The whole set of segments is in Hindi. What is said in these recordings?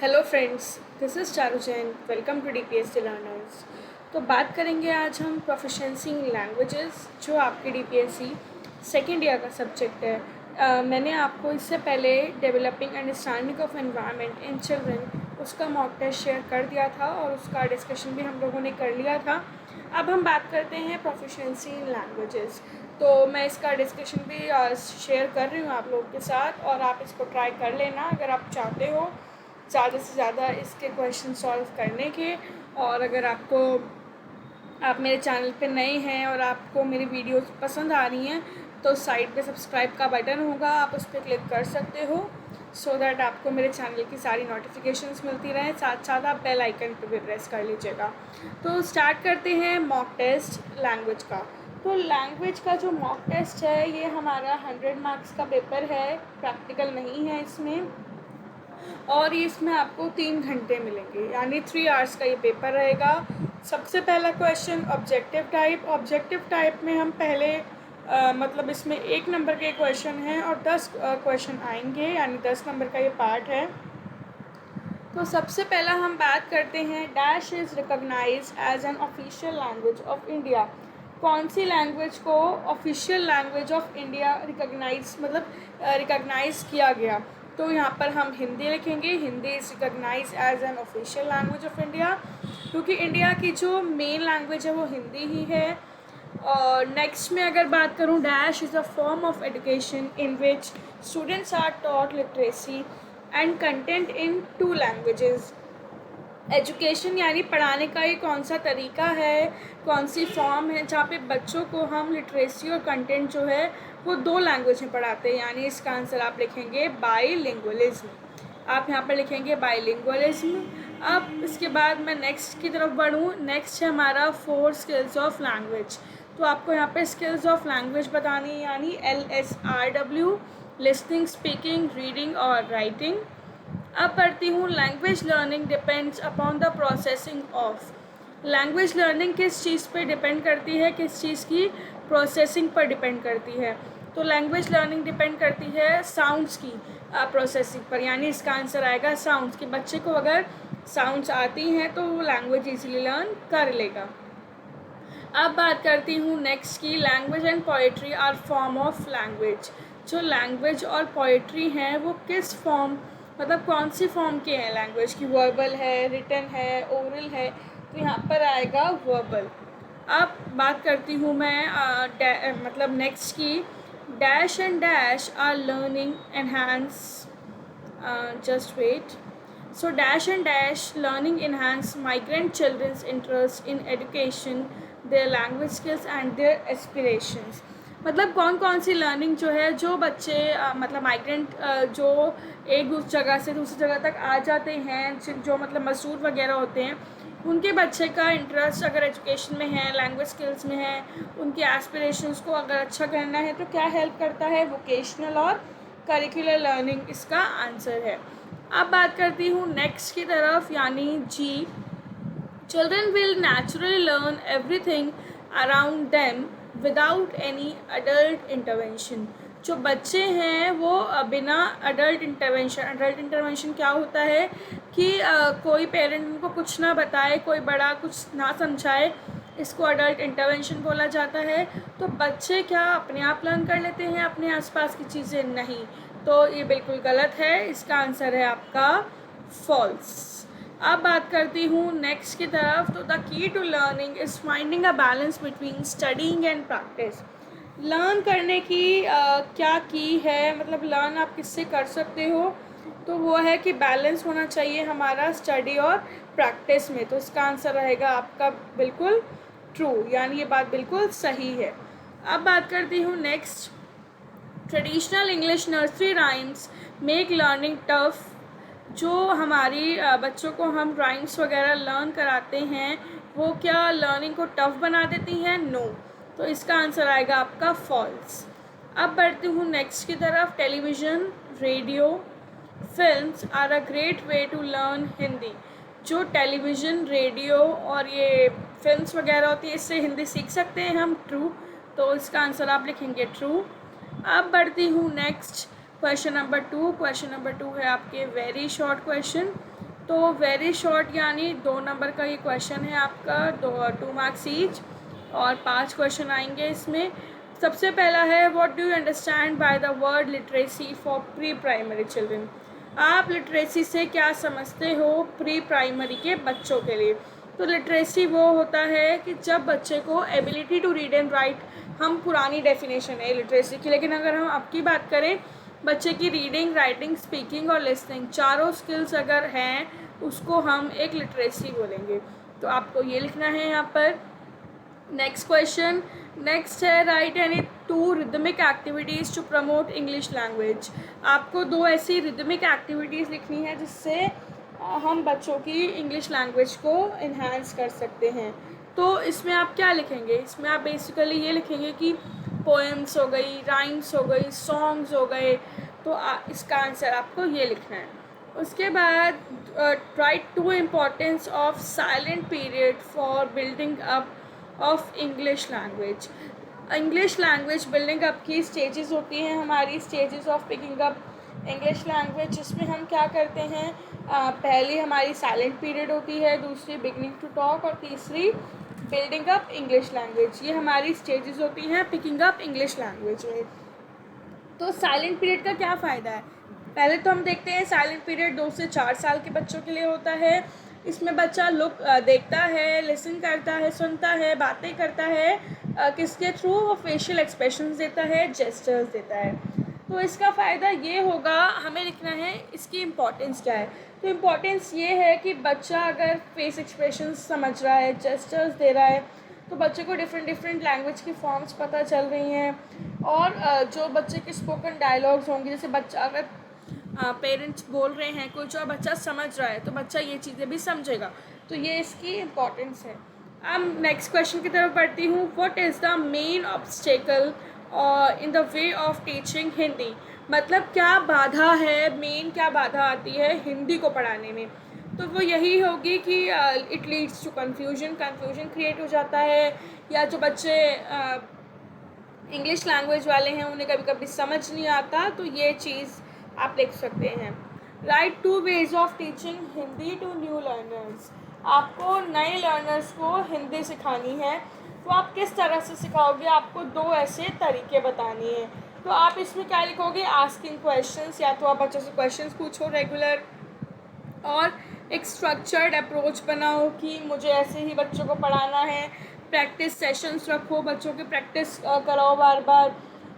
Hello friends, this is Charu Jain. Welcome to DPSC learners. तो बात करेंगे आज हम प्रोफिशिएंसी इन लैंग्वेजेस, जो आपके डीपीएससी सेकेंड ईयर का सब्जेक्ट है। मैंने आपको इससे पहले developing understanding of environment in children उसका मॉक टेस्ट शेयर कर दिया था और उसका डिस्कशन भी हम लोगों ने कर लिया था। अब हम बात करते हैं प्रोफिशिएंसी इन लैंग्वेजेस। तो मैं इसका डिस्कशन भी शेयर कर रही हूँ आप लोगों के साथ, और आप इसको ट्राई कर लेना अगर आप चाहते हो ज़्यादा से ज़्यादा इसके क्वेश्चन सॉल्व करने के। और अगर आप मेरे चैनल पे नए हैं और आपको मेरी वीडियोस पसंद आ रही हैं तो साइड पे सब्सक्राइब का बटन होगा, आप उस पर क्लिक कर सकते हो सो दैट आपको मेरे चैनल की सारी नोटिफिकेशंस मिलती रहें। साथ साथ आप बेल आइकन पे भी प्रेस कर लीजिएगा। तो स्टार्ट करते हैं मॉक टेस्ट लैंग्वेज का। तो लैंग्वेज का जो मॉक टेस्ट है ये हमारा 100 मार्क्स का पेपर है, प्रैक्टिकल नहीं है इसमें। और ये इसमें आपको 3 घंटे मिलेंगे, यानी 3 आवर्स का ये पेपर रहेगा। सबसे पहला क्वेश्चन ऑब्जेक्टिव टाइप में हम पहले मतलब इसमें 1 नंबर के क्वेश्चन हैं और 10 क्वेश्चन आएंगे, यानी 10 नंबर का ये पार्ट है। तो सबसे पहला हम बात करते हैं, dash is recognised as an official language of India. कौन सी लैंग्वेज को official language of India recognise किया गया। तो यहाँ पर हम हिंदी लिखेंगे। Hindi is recognise as an official language of India, क्योंकि इंडिया की जो मेन लैंग्वेज है वो हिंदी ही है। और नेक्स्ट में अगर बात करूँ, dash is a form of education in which students are taught literacy and content in 2 languages. Education यानी पढ़ाने का ये कौन सा तरीका है, कौन सी फॉर्म है जहाँ पे बच्चों को हम लिटरेसी और कंटेंट जो है वो 2 लैंग्वेज में पढ़ाते हैं, यानी इसका आंसर आप लिखेंगे बाईलिंगुअलिज्म। आप यहाँ पर लिखेंगे बाईलिंगुअलिज्म। अब इसके बाद मैं नेक्स्ट की तरफ बढ़ूँ। नेक्स्ट है हमारा 4 स्किल्स ऑफ लैंग्वेज। तो आपको यहाँ पे स्किल्स ऑफ लैंग्वेज बतानी है, यानी LSRW, लिसनिंग, स्पीकिंग, रीडिंग और राइटिंग। अब पढ़ती हूँ, language learning depends upon the processing of. Language learning किस चीज़ पे डिपेंड करती है, किस चीज़ की प्रोसेसिंग पर डिपेंड करती है। तो लैंग्वेज लर्निंग डिपेंड करती है साउंड्स की प्रोसेसिंग पर, यानी इसका आंसर आएगा साउंड्स। कि बच्चे को अगर साउंड्स आती हैं तो वो लैंग्वेज ईजीली लर्न कर लेगा। अब बात करती हूँ नेक्स्ट की, language and poetry are form of language. जो लैंग्वेज और पोइट्री हैं वो किस फॉर्म, मतलब कौन सी फॉर्म के हैं लैंग्वेज की। वर्बल है, रिटन है, ओरल है। तो यहाँ पर आएगा वर्बल। अब बात करती हूँ मैं मतलब नेक्स्ट की, dash and dash are learning enhance, just wait. So dash and dash learning enhance migrant children's interest in education, their language skills and their aspirations। मतलब कौन कौन सी लर्निंग जो है, जो बच्चे मतलब माइग्रेंट जो एक जगह से दूसरी जगह तक आ जाते हैं, जो मतलब मजदूर वगैरह होते हैं, उनके बच्चे का इंटरेस्ट अगर एजुकेशन में है, लैंग्वेज स्किल्स में है, उनके एस्पिरेशंस को अगर अच्छा करना है तो क्या हेल्प करता है, वोकेशनल और करिकुलर लर्निंग इसका आंसर है। अब बात करती हूँ नेक्स्ट की तरफ, यानी जी, children will naturally learn everything around them without any adult intervention. जो बच्चे हैं वो बिना अडल्ट इंटरवेंशन क्या होता है कि कोई पेरेंट उनको कुछ ना बताए, कोई बड़ा कुछ ना समझाए, इसको अडल्ट इंटरवेंशन बोला जाता है। तो बच्चे क्या अपने आप लर्न कर लेते हैं अपने आसपास की चीज़ें? नहीं, तो ये बिल्कुल गलत है। इसका आंसर है आपका फॉल्स। अब बात करती हूँ नेक्स्ट की तरफ। तो the key to learning is finding a balance between studying and practice. Learn करने की क्या की है, मतलब लर्न आप किससे कर सकते हो, तो वो है कि बैलेंस होना चाहिए हमारा स्टडी और प्रैक्टिस में। तो इसका आंसर रहेगा आपका बिल्कुल ट्रू, यानी ये बात बिल्कुल सही है। अब बात करती हूँ next, traditional English nursery rhymes make learning tough. जो हमारी बच्चों को हम राइम्स वगैरह लर्न कराते हैं वो क्या लर्निंग को टफ बना देती हैं? नो। तो इसका आंसर आएगा आपका फॉल्स। अब बढ़ती हूँ नेक्स्ट की तरफ, television, radio, films are a great way to learn Hindi. जो टेलीविज़न, रेडियो और ये फिल्म्स वगैरह होती है, इससे हिंदी सीख सकते हैं हम। ट्रू। तो इसका आंसर आप लिखेंगे ट्रू। अब बढ़ती हूँ next, question number 2। Question number 2 है आपके वेरी शॉर्ट क्वेश्चन। तो वेरी शॉर्ट, यानी 2 नंबर का ये क्वेश्चन है आपका, 2 मार्क्स ईच, और 5 क्वेश्चन आएंगे इसमें। सबसे पहला है, what do you understand by the word literacy for pre primary children. आप लिटरेसी से क्या समझते हो प्री प्राइमरी के बच्चों के लिए। तो लिटरेसी वो होता है कि जब बच्चे को ability to read and write, हम पुरानी डेफिनेशन है लिटरेसी की, लेकिन अगर हम अब की बात करें, बच्चे की रीडिंग, राइटिंग, स्पीकिंग और लिसनिंग चारों स्किल्स अगर हैं, उसको हम एक लिटरेसी बोलेंगे। तो आपको ये लिखना है यहाँ पर। नेक्स्ट क्वेश्चन, नेक्स्ट है, write any 2 rhythmic activities to promote English language. आपको 2 ऐसी रिदमिक एक्टिविटीज़ लिखनी है जिससे हम बच्चों की इंग्लिश लैंग्वेज को इन्हांस कर सकते हैं। तो इसमें आप क्या लिखेंगे, इसमें आप बेसिकली ये लिखेंगे कि पोएम्स हो गई, राइम्स हो गई, सॉन्ग्स हो गए। तो इसका आंसर आपको ये लिखना है। उसके बाद right 2 importance of silent period for building up of English language. English language building up की स्टेजेस होती हैं हमारी, stages of picking up English language, जिसमें हम क्या करते हैं, पहली हमारी साइलेंट पीरियड होती है, दूसरी बिगनिंग टू टॉक और तीसरी बिल्डिंग अप इंग्लिश लैंग्वेज। ये हमारी स्टेजेस होती हैं पिकिंग अप इंग्लिश लैंग्वेज में। तो साइलेंट पीरियड का क्या फ़ायदा है, पहले तो हम देखते हैं साइलेंट पीरियड 2 से 4 साल के बच्चों के लिए होता है। इसमें बच्चा देखता है, लिसन करता है, सुनता है, बातें करता है, किसके थ्रू, वो फेशियल एक्सप्रेशंस देता है, जेस्चर्स देता है। तो इसका फ़ायदा ये होगा, हमें लिखना है इसकी इम्पॉर्टेंस क्या है। तो इम्पॉर्टेंस ये है कि बच्चा अगर फेस एक्सप्रेशंस समझ रहा है, जेस्चर्स दे रहा है, तो बच्चे को डिफरेंट लैंग्वेज की फॉर्म्स पता चल रही हैं। और जो बच्चे के स्पोकन डायलॉग्स होंगे, जैसे बच्चा अगर पेरेंट्स बोल रहे हैं कुछ और बच्चा समझ रहा है, तो बच्चा ये चीज़ें भी समझेगा। तो ये इसकी इम्पॉर्टेंस है। अब नेक्स्ट क्वेश्चन की तरफ बढ़ती हूँ। What is the main obstacle in the way of teaching Hindi. मतलब क्या बाधा है, मेन क्या बाधा आती है हिंदी को पढ़ाने में। तो वो यही होगी कि it leads to confusion create हो जाता है, या जो बच्चे इंग्लिश लैंग्वेज वाले हैं उन्हें कभी कभी समझ नहीं आता। तो ये चीज़ आप लिख सकते हैं। Write 2 ways of teaching Hindi to new learners. आपको नए लर्नर्स को हिंदी सिखानी है, तो आप किस तरह से सिखाओगे, आपको 2 ऐसे तरीके बताने हैं। तो आप इसमें क्या लिखोगे, आस्किंग क्वेश्चंस, या तो आप बच्चों से क्वेश्चंस पूछो रेगुलर, और एक स्ट्रक्चर्ड अप्रोच बनाओ कि मुझे ऐसे ही बच्चों को पढ़ाना है। प्रैक्टिस सेशंस रखो, बच्चों की प्रैक्टिस कराओ, बार बार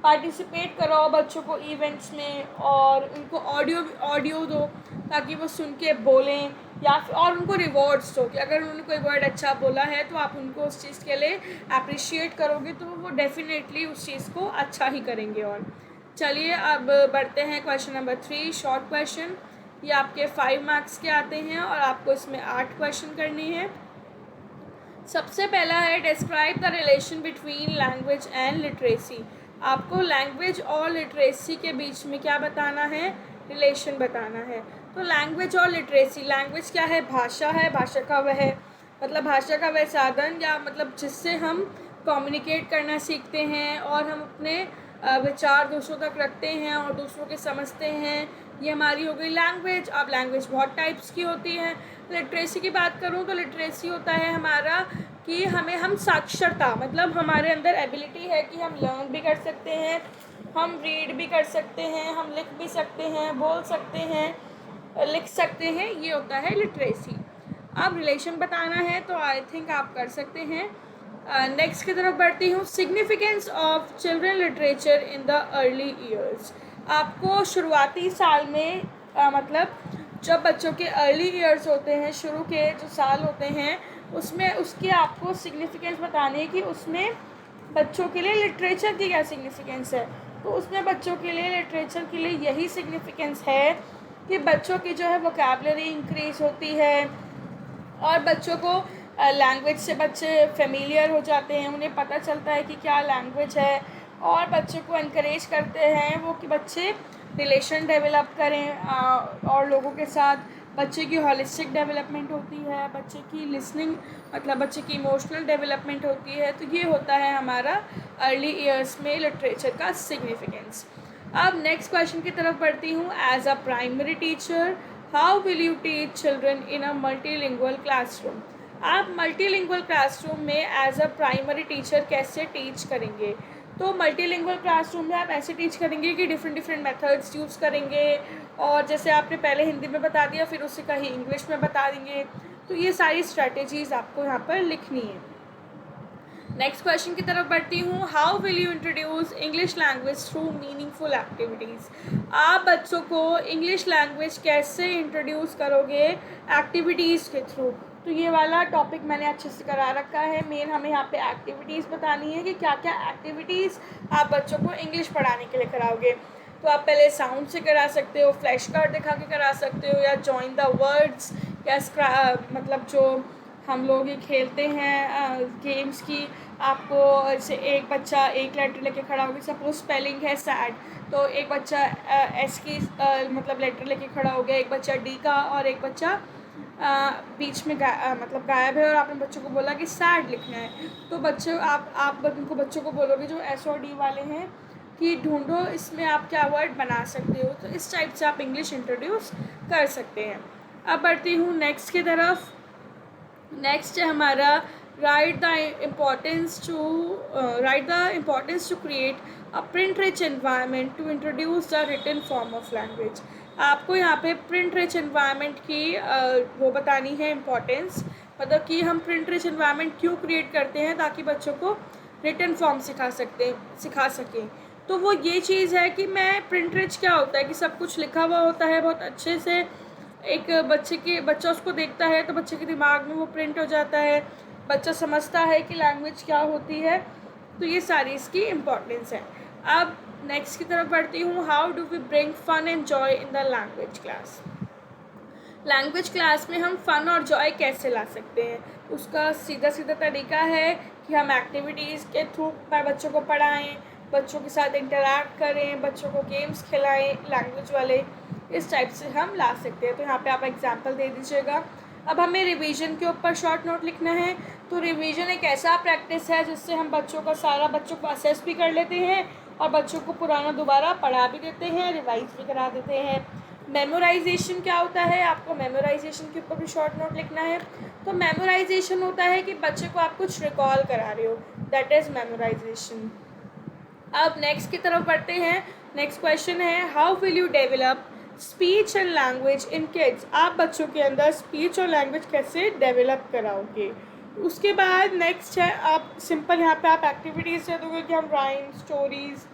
पार्टिसिपेट कराओ बच्चों को इवेंट्स में, और उनको ऑडियो दो ताकि वो सुन के बोलें, या फिर और उनको रिवॉर्ड्स दो कि अगर उन्होंने कोई वर्ड अच्छा बोला है तो आप उनको उस चीज़ के लिए अप्रिशिएट करोगे, तो वो डेफिनेटली उस चीज़ को अच्छा ही करेंगे। और चलिए अब बढ़ते हैं क्वेश्चन नंबर 3, शॉर्ट क्वेश्चन। ये आपके 5 मार्क्स के आते हैं और आपको इसमें 8 क्वेश्चन करने हैं। सबसे पहला है, describe the relation between language and literacy. आपको लैंग्वेज और लिटरेसी के बीच में क्या बताना है, रिलेशन बताना है। तो लैंग्वेज और लिटरेसी, लैंग्वेज क्या है, भाषा है, भाषा का वह भाषा का वह साधन, या मतलब जिससे हम कम्युनिकेट करना सीखते हैं और हम अपने विचार दूसरों तक रखते हैं और दूसरों के समझते हैं, ये हमारी हो गई लैंग्वेज। अब लैंग्वेज बहुत टाइप्स की होती है। लिटरेसी की बात करूँ तो लिटरेसी होता है हमारा कि हम साक्षरता, मतलब हमारे अंदर एबिलिटी है कि हम लर्न भी कर सकते हैं, हम रीड भी कर सकते हैं, हम लिख भी सकते हैं, बोल सकते हैं, लिख सकते हैं, ये होता है लिटरेसी। अब रिलेशन बताना है तो आई थिंक आप कर सकते हैं। नेक्स्ट की तरफ बढ़ती हूँ। Significance of children literature in the early years. आपको शुरुआती साल में मतलब जब बच्चों के अर्ली ईयर्स होते हैं, शुरू के जो साल होते हैं, उसमें उसकी आपको सिग्निफिकेंस बतानी है कि उसमें बच्चों के लिए लिटरेचर की क्या सिग्निफिकेंस है। तो उसमें बच्चों के लिए लिटरेचर के लिए यही सिग्निफिकेंस है कि बच्चों की जो है वोकैबुलरी इंक्रीज़ होती है, और बच्चों को लैंग्वेज से बच्चे फेमिलियर हो जाते हैं, उन्हें पता चलता है कि क्या लैंग्वेज है, और बच्चों को इनकरेज करते हैं वो कि बच्चे रिलेशन डेवलप करें और लोगों के साथ। बच्चे की हॉलिस्टिक डेवलपमेंट होती है, बच्चे की लिसनिंग मतलब बच्चे की इमोशनल डेवलपमेंट होती है। तो ये होता है हमारा अर्ली ईयर्स में लिटरेचर का सिग्निफिकेंस। अब नेक्स्ट क्वेश्चन की तरफ बढ़ती हूँ। As a primary teacher how will you teach children in a multilingual classroom? आप मल्टीलिंगुअल क्लासरूम में एज अ प्राइमरी टीचर कैसे टीच करेंगे? तो मल्टीलिंगुअल क्लासरूम में आप ऐसे टीच करेंगे कि डिफरेंट डिफरेंट मेथड्स यूज़ करेंगे, और जैसे आपने पहले हिंदी में बता दिया फिर उससे कहीं इंग्लिश में बता देंगे। तो ये सारी स्ट्रैटेजीज़ आपको यहाँ पर लिखनी है। नेक्स्ट क्वेश्चन की तरफ बढ़ती हूँ। How will you introduce English language through meaningful activities? आप बच्चों को इंग्लिश लैंग्वेज कैसे इंट्रोड्यूस करोगे एक्टिविटीज़ के थ्रू? तो ये वाला टॉपिक मैंने अच्छे से करा रखा है। मेन हमें यहाँ पे एक्टिविटीज़ बतानी है कि क्या क्या एक्टिविटीज़ आप बच्चों को इंग्लिश पढ़ाने के लिए कराओगे। तो आप पहले साउंड से करा सकते हो, फ्लैश कार्ड दिखा के करा सकते हो, या जॉइन द वर्ड्स, या मतलब जो हम लोग ये खेलते हैं गेम्स की, आपको जैसे एक बच्चा एक लेटर लेके खड़ा होगा, सपोज स्पेलिंग है सैड, तो एक बच्चा एस की मतलब लेटर लेके खड़ा हो गया, एक बच्चा डी का, और एक बच्चा बीच में मतलब गायब है, और आपने बच्चों को बोला कि सैड लिखना है। तो बच्चों आप उनको बच्चों को बोलोगे जो एस और डी वाले हैं कि ढूंढो इसमें आप क्या वर्ड बना सकते हो। तो इस टाइप से आप इंग्लिश इंट्रोड्यूस कर सकते हैं। अब बढ़ती हूँ नेक्स्ट की तरफ। नेक्स्ट है हमारा write the importance to create a print rich environment to introduce the written form of language. आपको यहाँ पे प्रिंट रिच एनवायरनमेंट की वो बतानी है इम्पोर्टेंस, मतलब कि हम प्रिंट रिच एनवायरनमेंट क्यों क्रिएट करते हैं, ताकि बच्चों को रिटन फॉर्म सिखा सकें। तो वो ये चीज़ है कि मैं प्रिंट रिच क्या होता है कि सब कुछ लिखा हुआ होता है बहुत अच्छे से, एक बच्चा उसको देखता है तो बच्चे के दिमाग में वो प्रिंट हो जाता है, बच्चा समझता है कि लैंग्वेज क्या होती है। तो ये सारी इसकी इम्पोर्टेंस है। अब नेक्स्ट की तरफ बढ़ती हूँ। How do we bring fun and joy in the language class? Language class में हम फ़न और जॉय कैसे ला सकते हैं? उसका सीधा सीधा तरीका है कि हम एक्टिविटीज़ के थ्रू बच्चों को पढ़ाएं, बच्चों के साथ इंटरैक्ट करें, बच्चों को गेम्स खिलाएं लैंग्वेज वाले। इस टाइप से हम ला सकते हैं। तो यहाँ पे आप एग्जांपल दे दीजिएगा। अब हमें रिवीजन के ऊपर शॉर्ट नोट लिखना है। तो रिवीजन एक ऐसा प्रैक्टिस है जिससे हम बच्चों को असेस भी कर लेते हैं, और बच्चों को पुराना दोबारा पढ़ा भी देते हैं, रिवाइज भी करा देते हैं। मेमोराइजेशन क्या होता है? आपको मेमोराइजेशन के ऊपर भी शॉर्ट नोट लिखना है। तो मेमोराइजेशन होता है कि बच्चे को आप कुछ रिकॉल करा रहे हो, दैट इज़ मेमोराइजेशन। अब नेक्स्ट की तरफ बढ़ते हैं। नेक्स्ट क्वेश्चन है how will you develop speech and language in kids? आप बच्चों के अंदर स्पीच और लैंग्वेज कैसे डेवलप कराओगे? उसके बाद नेक्स्ट है, आप सिंपल यहाँ पे आप एक्टिविटीज़ दे दोगे कि हम राइम स्टोरीज़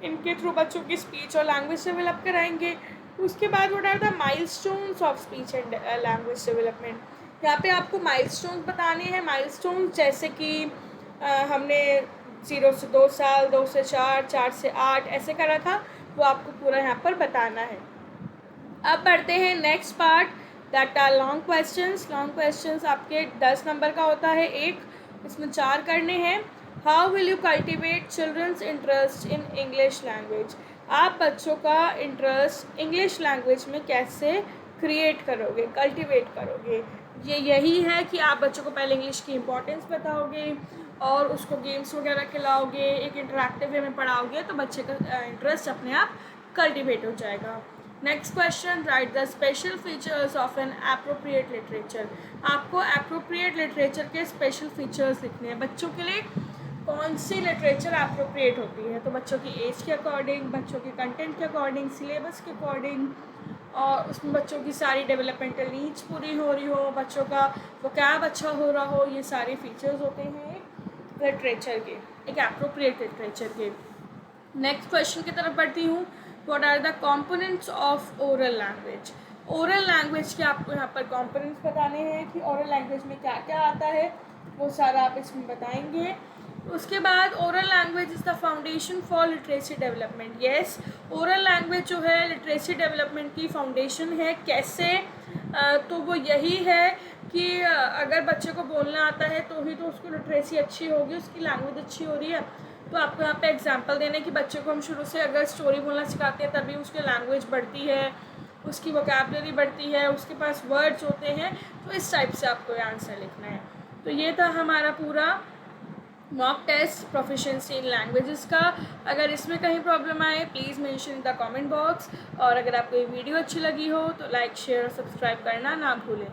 इनके थ्रू बच्चों की स्पीच और लैंग्वेज डेवलप कराएंगे। उसके बाद what are the milestones of speech and language development? यहाँ पे आपको माइलस्टोन्स बताने हैं। माइलस्टोन्स जैसे कि हमने 0 से 2 साल, 2 से 4, 4 से 8 ऐसे करा था, वो आपको पूरा यहाँ पर बताना है। अब बढ़ते हैं next part, that are long questions. Long questions आपके 10 नंबर का होता है एक, इसमें 4 करने हैं। How will you cultivate children's interest in English language? आप बच्चों का इंटरेस्ट इंग्लिश लैंग्वेज में कैसे क्रिएट करोगे, कल्टिवेट करोगे? यही है कि आप बच्चों को पहले इंग्लिश की इम्पोर्टेंस बताओगे और उसको गेम्स वगैरह खिलाओगे, एक इंटरैक्टिव वे में पढ़ाओगे, तो बच्चे का इंटरेस्ट अपने आप कल्टिवेट हो जाएगा। Next question, right the special features of N appropriate literature. आपको एप्रोप्रिएट लिटरेचर के स्पेशल फीचर्स लिखने हैं। बच्चों के लिए कौन सी लिटरेचर एप्रोप्रिएट होती है? तो बच्चों की एज के अकॉर्डिंग, बच्चों के कंटेंट के अकॉर्डिंग, सिलेबस के अकॉर्डिंग, और उसमें बच्चों की सारी डेवलपमेंटल नीड्स पूरी हो रही हो, बच्चों का वोकैब अच्छा हो रहा हो, ये सारे फीचर्स होते हैं एक लिटरेचर के, एक एप्रोप्रिएट लिटरेचर के। नेक्स्ट क्वेश्चन की तरफ बढ़ती हूँ। What are the components of oral language? Oral language के आपको यहाँ पर कंपोनेंट्स बताने हैं कि ओरल लैंग्वेज में क्या क्या आता है, वो सारा आप इसमें बताएंगे। उसके बाद oral language is the foundation for literacy development. Yes, oral language जो है लिटरेसी डेवलपमेंट की फाउंडेशन है। कैसे? तो वो यही है कि अगर बच्चे को बोलना आता है तो ही तो उसको लिटरेसी अच्छी होगी, उसकी लैंग्वेज अच्छी हो रही है। तो आपको यहाँ पे एग्जांपल देने कि बच्चे को हम शुरू से अगर स्टोरी बोलना सिखाते हैं तभी उसकी लैंग्वेज बढ़ती है, उसकी वोकैबुलरी बढ़ती है, उसके पास वर्ड्स होते हैं। तो इस टाइप से आपको ये आंसर लिखना है। तो ये था हमारा पूरा मॉक टेस्ट प्रोफिशिएंसी इन लैंग्वेजेस का। अगर इसमें कहीं प्रॉब्लम आए please mention in the comment box, और अगर आपको ये वीडियो अच्छी लगी हो तो लाइक शेयर और सब्सक्राइब करना ना भूलें।